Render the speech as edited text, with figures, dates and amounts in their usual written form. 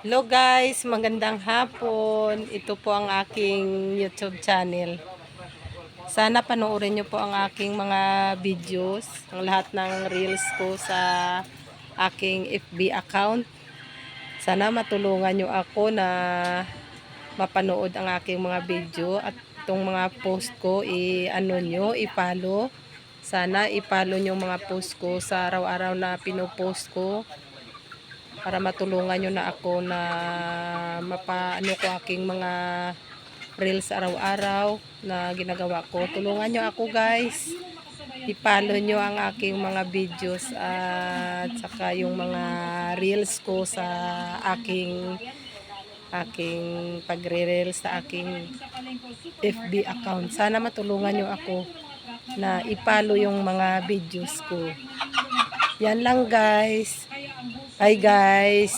Hello guys, magandang hapon. Ito po ang aking YouTube channel. Sana panoorin nyo po ang aking mga videos, ang lahat ng reels ko sa aking FB account. Sana matulungan nyo ako na mapanood ang aking mga video at itong mga post ko i-follow. Sana i-follow nyo mga post ko sa araw-araw na pinopost ko, para matulungan nyo na ako na mapaano ko aking mga reels araw-araw na ginagawa ko. Tulungan nyo ako guys. I-follow nyo ang aking mga videos at saka yung mga reels ko sa aking pagre-reels sa aking FB account. Sana matulungan nyo ako na i-follow yung mga videos ko. Yan lang guys. Hi guys.